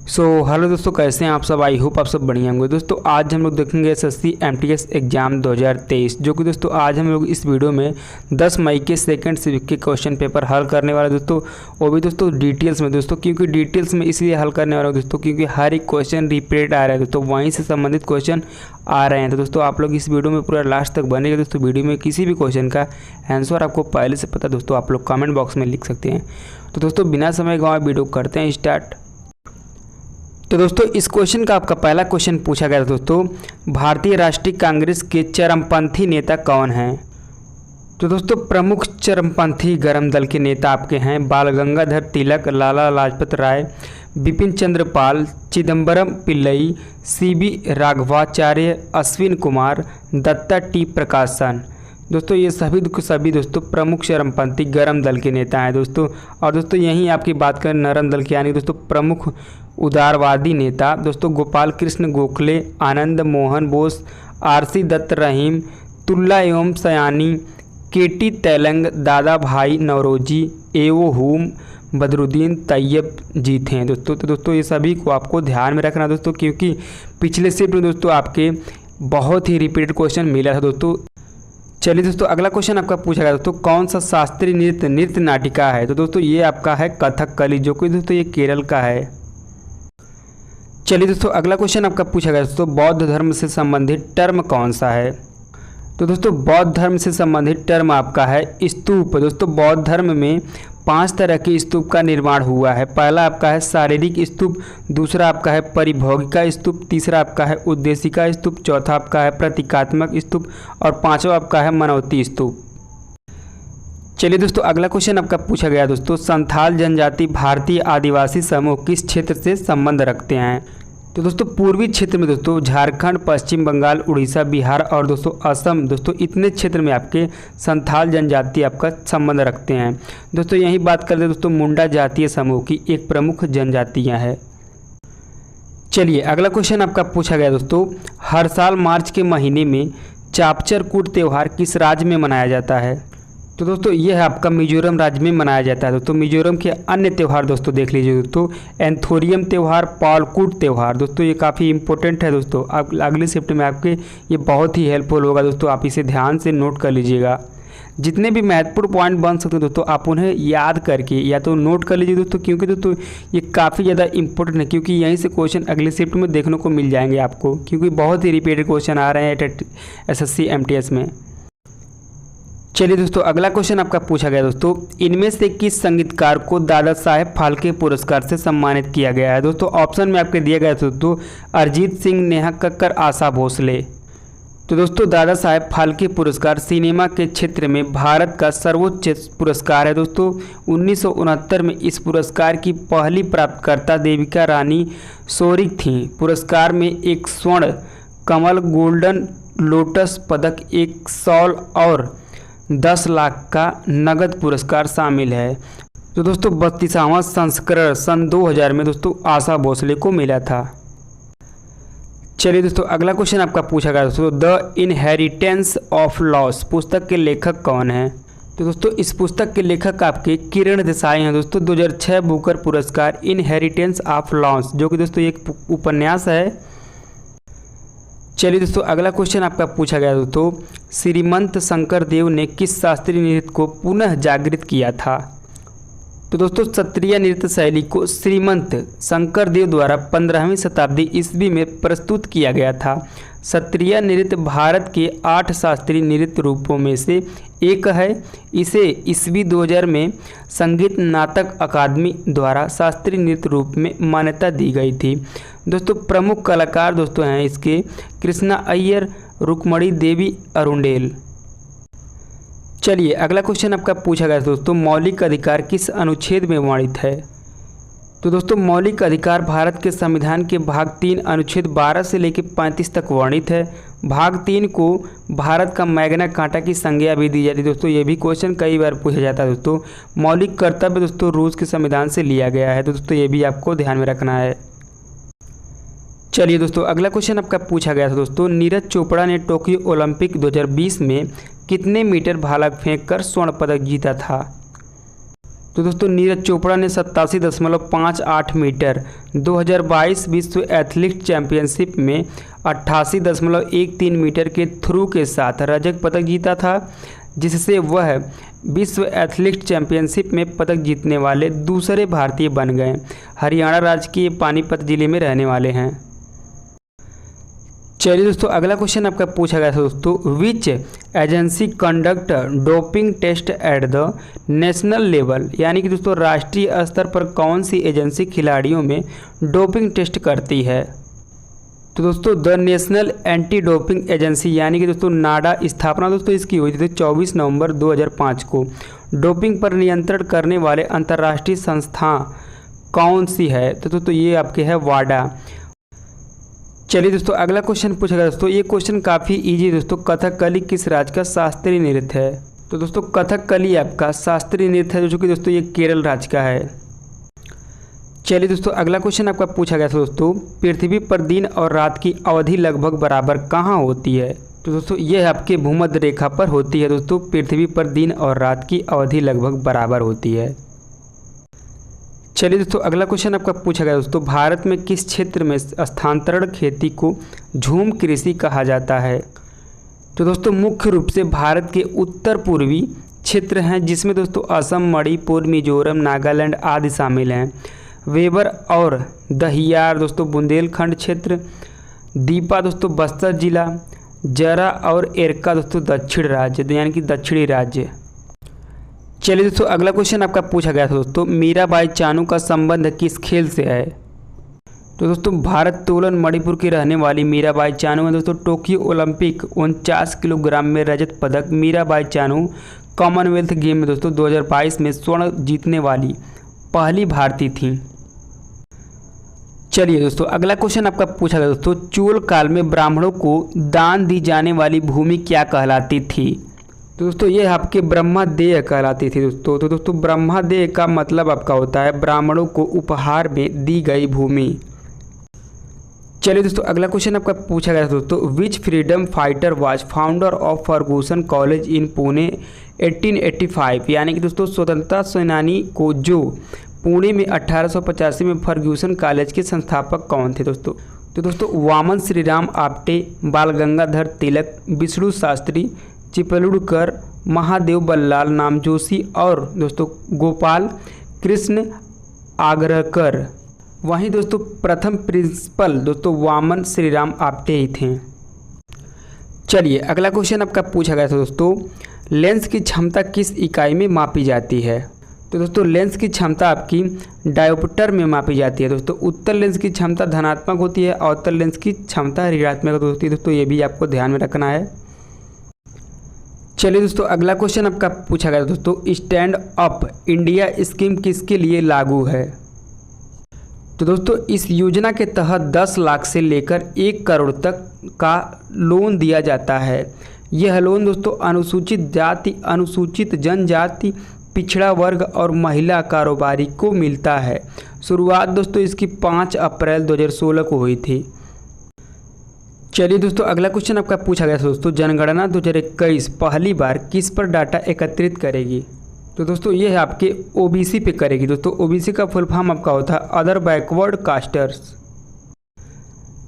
Hello दोस्तों, कैसे हैं आप सब। आई होप आप सब बढ़िया होंगे। दोस्तों आज हम लोग देखेंगे एसएससी एमटीएस एग्ज़ाम 2023, जो कि दोस्तों आज हम लोग इस वीडियो में 10 मई के सेकंड सिविक के क्वेश्चन पेपर हल करने वाले दोस्तों, वो भी दोस्तों डिटेल्स में दोस्तों, क्योंकि डिटेल्स में इसलिए हल करने वाला दोस्तों क्योंकि हर एक क्वेश्चन रिपीट आ रहा है दोस्तों, वहीं से संबंधित क्वेश्चन आ रहे हैं। तो दोस्तों आप लोग इस वीडियो में पूरा लास्ट तक बनेगा दोस्तों। वीडियो में किसी भी क्वेश्चन का आंसर आपको पहले से पता दोस्तों, आप लोग कमेंट बॉक्स में लिख सकते हैं। तो दोस्तों बिना समय गंवाए वीडियो करते हैं स्टार्ट। तो दोस्तों इस क्वेश्चन का आपका पहला क्वेश्चन पूछा गया था दोस्तों, भारतीय राष्ट्रीय कांग्रेस के चरमपंथी नेता कौन हैं। तो दोस्तों प्रमुख चरमपंथी गरम दल के नेता आपके हैं बाल गंगाधर तिलक, लाला लाजपत राय, बिपिन चंद्र पाल, चिदम्बरम पिल्लई, सीबी राघवाचार्य, अश्विन कुमार, दत्ता टी प्रकाशन। दोस्तों ये सभी दोस्तों प्रमुख चरमपंथी गरम दल के नेता हैं दोस्तों। और दोस्तों यहीं आपकी बात करें नरम दल के, यानी दोस्तों प्रमुख उदारवादी नेता दोस्तों गोपाल कृष्ण गोखले, आनंद मोहन बोस, आरसी दत्त रहीम, तुल्ला एवं सयानी, केटी तेलंग, दादा भाई नौरोजी, एवो हुम, बदरुद्दीन तैयब जी थे दोस्तों। तो दोस्तों ये सभी को आपको ध्यान में रखना दोस्तों, क्योंकि पिछले शिफ्ट में दोस्तों आपके बहुत ही रिपीटेड क्वेश्चन मिला था दोस्तों। चलिए दोस्तों अगला क्वेश्चन आपका पूछा गया दोस्तों, कौन सा शास्त्रीय नृत्य नाटिका है। तो दोस्तों ये आपका है कथकली, जो कि दोस्तों ये केरल का है। चलिए दोस्तों अगला क्वेश्चन आपका पूछा गया दोस्तों, बौद्ध धर्म से संबंधित टर्म कौन सा है। तो दोस्तों बौद्ध धर्म से संबंधित टर्म आपका है स्तूप। दोस्तों बौद्ध धर्म में 5 तरह के स्तूप का निर्माण हुआ है। पहला आपका है शारीरिक स्तूप, दूसरा आपका है परिभोगिका स्तूप, तीसरा आपका है उद्देशिका स्तूप, चौथा आपका है प्रतीकात्मक स्तूप और पांचवा आपका है मनौती स्तूप। चलिए दोस्तों अगला क्वेश्चन आपका पूछा गया दोस्तों, संथाल जनजाति भारतीय आदिवासी समूह किस क्षेत्र से संबंध रखते हैं। तो दोस्तों पूर्वी क्षेत्र में दोस्तों झारखंड, पश्चिम बंगाल, उड़ीसा, बिहार और दोस्तों असम, दोस्तों इतने क्षेत्र में आपके संथाल जनजाति आपका संबंध रखते हैं दोस्तों। यही बात करते हैं दोस्तों मुंडा जातीय समूह की एक प्रमुख जनजातियां हैं। चलिए अगला क्वेश्चन आपका पूछा गया दोस्तों, हर साल मार्च के महीने में चापचर कूट त्यौहार किस राज्य में मनाया जाता है। तो दोस्तों यह आपका मिजोरम राज्य में मनाया जाता है दोस्तों। मिजोरम के अन्य त्यौहार दोस्तों देख लीजिए दोस्तों, एंथोरियम त्यौहार, पालकूट त्यौहार दोस्तों, ये काफ़ी इंपॉर्टेंट है दोस्तों। आप अगले शिफ्ट में आपके ये बहुत ही हेल्पफुल होगा दोस्तों, आप इसे ध्यान से नोट कर लीजिएगा। जितने भी महत्वपूर्ण पॉइंट बन सकते हैं दोस्तों, आप उन्हें याद करके या तो नोट कर लीजिए दोस्तों, क्योंकि दोस्तों ये काफ़ी ज़्यादा इंपॉर्टेंट है, क्योंकि यहीं से क्वेश्चन अगले शिफ्ट में देखने को मिल जाएंगे आपको, क्योंकि बहुत ही रिपीटेड क्वेश्चन आ रहे हैं एसएससी एमटीएस में। चलिए दोस्तों अगला क्वेश्चन आपका पूछा गया दोस्तों, इनमें से किस संगीतकार को दादा साहेब फाल्के पुरस्कार से सम्मानित किया गया है। दोस्तों ऑप्शन में आपके दिया गया दोस्तों अरिजीत सिंह, नेहा कक्कर, आशा भोसले। तो दोस्तों दादा साहेब फाल्के पुरस्कार सिनेमा के क्षेत्र में भारत का सर्वोच्च पुरस्कार है दोस्तों। 1969 में इस पुरस्कार की पहली प्राप्तकर्ता देविका रानी सोरिक थी। पुरस्कार में एक स्वर्ण कमल, गोल्डन लोटस पदक, एक शॉल और 10 लाख का नगद पुरस्कार शामिल है। तो दोस्तों 32वां संस्करण सन 2000 में दोस्तों आशा भोसले को मिला था। चलिए दोस्तों अगला क्वेश्चन आपका पूछा गया दोस्तों, द इनहेरिटेंस ऑफ लॉस पुस्तक के लेखक कौन हैं। तो दोस्तों इस पुस्तक के लेखक आपके किरण देसाई हैं दोस्तों। 2006 बुकर पुरस्कार इनहेरिटेंस ऑफ लॉस, जो कि दोस्तों एक उपन्यास है। चलिए दोस्तों अगला क्वेश्चन आपका पूछा गया दोस्तों, श्रीमंत शंकर देव ने किस शास्त्रीय नृत्य को पुनः जागृत किया था। तो दोस्तों सत्रिय नृत्य शैली को श्रीमंत शंकर देव द्वारा 15वीं शताब्दी ईस्वी में प्रस्तुत किया गया था। सत्रिय नृत्य भारत के 8 शास्त्रीय नृत्य रूपों में से एक है। इसे ईस्वी 2000 में संगीत नाटक अकादमी द्वारा शास्त्रीय नृत्य रूप में मान्यता दी गई थी दोस्तों। प्रमुख कलाकार दोस्तों हैं इसके कृष्णा अय्यर, रुक्मणी देवी, अरुणेल। चलिए अगला क्वेश्चन आपका पूछा गया दोस्तों, मौलिक अधिकार किस अनुच्छेद में वर्णित है। तो दोस्तों मौलिक अधिकार भारत के संविधान के भाग 3 अनुच्छेद 12 से लेकर 35 तक वर्णित है। भाग 3 को भारत का मैग्ना कार्टा की संज्ञा भी दी जाती है दोस्तों। ये भी क्वेश्चन कई बार पूछा जाता है दोस्तों। मौलिक कर्तव्य दोस्तों रूस के संविधान से लिया गया है, तो दोस्तों ये भी आपको ध्यान में रखना है। चलिए दोस्तों अगला क्वेश्चन आपका पूछा गया था दोस्तों, नीरज चोपड़ा ने टोक्यो ओलंपिक 2020 में कितने मीटर भाला फेंक कर स्वर्ण पदक जीता था। तो दोस्तों नीरज चोपड़ा ने 87.58 मीटर 2022 विश्व एथलेटिक्स चैंपियनशिप में 88.13 मीटर के थ्रू के साथ रजत पदक जीता था, जिससे वह विश्व एथलेटिक्स चैंपियनशिप में पदक जीतने वाले दूसरे भारतीय बन गए। हरियाणा राज्य के पानीपत जिले में रहने वाले हैं। चलिए दोस्तों अगला क्वेश्चन आपका पूछा गया था दोस्तों, which agency conduct doping test at the national level, यानी कि दोस्तों राष्ट्रीय स्तर पर कौन सी एजेंसी खिलाड़ियों में डोपिंग टेस्ट करती है। तो दोस्तों the national anti doping agency यानी कि दोस्तों नाडा स्थापना दोस्तों इसकी हुई थी 24 नवंबर 2005 को। डोपिंग पर नियंत्रण करने वाले अंतर्राष्ट्रीय संस्था कौन सी है, तो दोस्तों ये आपके है वाडा। चलिए दोस्तों अगला क्वेश्चन पूछा गया दोस्तों, ये क्वेश्चन काफ़ी इजी है दोस्तों, कथकली किस राज्य का शास्त्रीय नृत्य है। तो दोस्तों कथकली आपका शास्त्रीय नृत्य है जो कि दोस्तों ये केरल राज्य का है। चलिए दोस्तों अगला क्वेश्चन आपका पूछा गया था दोस्तों, पृथ्वी पर दिन और रात की अवधि लगभग बराबर कहाँ होती है। तो दोस्तों ये आपके भूमध्य रेखा पर होती है दोस्तों, पृथ्वी पर दिन और रात की अवधि लगभग बराबर होती है। चलिए दोस्तों अगला क्वेश्चन आपका पूछा गया दोस्तों, भारत में किस क्षेत्र में स्थानांतरण खेती को झूम कृषि कहा जाता है। तो दोस्तों मुख्य रूप से भारत के उत्तर पूर्वी क्षेत्र हैं, जिसमें दोस्तों असम, मणिपुर, मिजोरम, नागालैंड आदि शामिल हैं। वेबर और दहियार दोस्तों बुंदेलखंड क्षेत्र, दीपा दोस्तों बस्तर जिला, जरा और एरका दोस्तों दक्षिण राज्य यानी कि दक्षिणी राज्य। चलिए दोस्तों अगला क्वेश्चन आपका पूछा गया था दोस्तों, मीराबाई चानू का संबंध किस खेल से है। तो दोस्तों भारत्तोलन मणिपुर की रहने वाली मीराबाई चानू है दोस्तों। टोक्यो ओलंपिक 49 किलोग्राम में रजत पदक मीराबाई चानू कॉमनवेल्थ गेम में दोस्तों 2022 में स्वर्ण जीतने वाली पहली भारतीय थी। चलिए दोस्तों अगला क्वेश्चन आपका पूछा गया दोस्तों, चोल काल में ब्राह्मणों को दान दी जाने वाली भूमि क्या कहलाती थी। तो दोस्तों ये आपके ब्रह्मदेय कहलाती थी दोस्तों। तो दोस्तों ब्रह्मदेय का मतलब आपका होता है ब्राह्मणों को उपहार में दी गई भूमि। चलिए दोस्तों अगला क्वेश्चन आपका पूछा गया दोस्तों, which freedom fighter was founder of Fergusson college in Pune 1885, यानी कि दोस्तों स्वतंत्रता सेनानी को जो पुणे में 1885 में फर्ग्यूसन कॉलेज के संस्थापक कौन थे दोस्तों। तो दोस्तों वामन श्रीराम आप्टे, बाल गंगाधर तिलक, विष्णु शास्त्री चिपलुड़कर, महादेव बल्लाल नामजोशी और दोस्तों गोपाल कृष्ण आगरकर। वहीं दोस्तों प्रथम प्रिंसिपल दोस्तों वामन श्रीराम आप्टे ही थे। चलिए अगला क्वेश्चन आपका पूछा गया था दोस्तों, लेंस की क्षमता किस इकाई में मापी जाती है। तो दोस्तों लेंस की क्षमता आपकी डायोप्टर में मापी जाती है दोस्तों। उत्तल लेंस की क्षमता धनात्मक होती है, अवतल लेंस की क्षमता ऋणात्मक होती है दोस्तों, ये भी आपको ध्यान में रखना है। चलिए दोस्तों अगला क्वेश्चन आपका पूछा गया दोस्तों, स्टैंड अप इंडिया स्कीम किसके लिए लागू है। तो दोस्तों इस योजना के तहत 10 लाख से लेकर 1 करोड़ तक का लोन दिया जाता है। यह लोन दोस्तों अनुसूचित जाति, अनुसूचित जनजाति, पिछड़ा वर्ग और महिला कारोबारी को मिलता है। शुरुआत दोस्तों इसकी 5 अप्रैल 2016 को हुई थी। चलिए दोस्तों अगला क्वेश्चन आपका पूछा गया था दोस्तों, जनगणना 2021 पहली बार किस पर डाटा एकत्रित करेगी। तो दोस्तों ये है आपके ओबीसी पे करेगी दोस्तों। ओबीसी का फुल फॉर्म आपका होता है अदर बैकवर्ड कास्टर्स।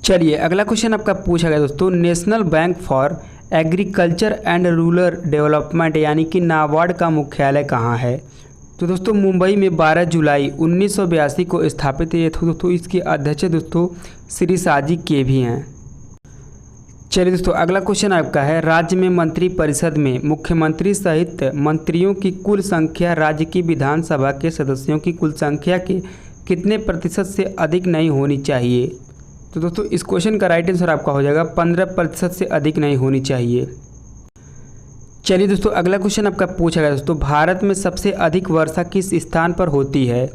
चलिए अगला क्वेश्चन आपका पूछा गया दोस्तों, national bank for agriculture and rural development यानी कि नाबार्ड का मुख्यालय कहाँ है। तो दोस्तों मुंबई में 12 जुलाई 1982 को स्थापित है दोस्तों। इसके अध्यक्ष दोस्तों श्री साजी के भी हैं। चलिए दोस्तों अगला क्वेश्चन आपका है, राज्य में मंत्री परिषद में मुख्यमंत्री सहित मंत्रियों की कुल संख्या राज्य की विधानसभा के सदस्यों की कुल संख्या के कितने प्रतिशत से अधिक नहीं होनी चाहिए। तो दोस्तों इस क्वेश्चन का राइट आंसर आपका हो जाएगा 15% से अधिक नहीं होनी चाहिए। चलिए दोस्तों अगला क्वेश्चन आपका पूछा गया दोस्तों, भारत में सबसे अधिक वर्षा किस स्थान पर होती है।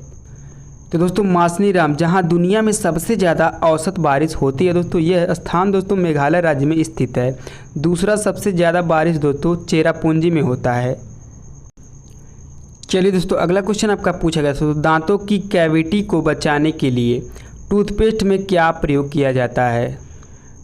तो दोस्तों मासनीराम, जहां दुनिया में सबसे ज़्यादा औसत बारिश होती है दोस्तों, यह स्थान दोस्तों मेघालय राज्य में स्थित है। दूसरा सबसे ज़्यादा बारिश दोस्तों चेरापूंजी में होता है। चलिए दोस्तों अगला क्वेश्चन आपका पूछा गया दोस्तों, दांतों की कैविटी को बचाने के लिए टूथपेस्ट में क्या प्रयोग किया जाता है।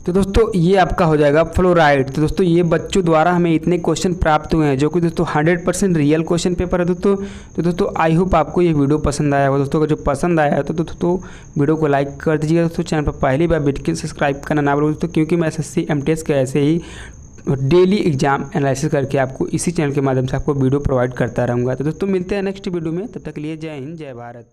तो दोस्तों ये आपका हो जाएगा फ्लोराइड। तो दोस्तों ये बच्चों द्वारा हमें इतने क्वेश्चन प्राप्त हुए हैं जो कि दोस्तों 100% रियल क्वेश्चन पेपर है दोस्तों। तो दोस्तों आई होप आपको ये वीडियो पसंद आया होगा दोस्तों। अगर जो पसंद आया है तो दोस्तों वीडियो को लाइक कर दीजिएगा दोस्तों। चैनल पर पहली बार बैठ के सब्सक्राइब करना ना भूलो दोस्तों, क्योंकि मैं SSC MTS के ऐसे ही डेली एग्जाम एनालिसिस करके आपको इसी चैनल के माध्यम से आपको वीडियो प्रोवाइड करता रहूँगा। तो दोस्तों मिलते हैं नेक्स्ट वीडियो में, तब तक के लिए जय हिंद जय भारत।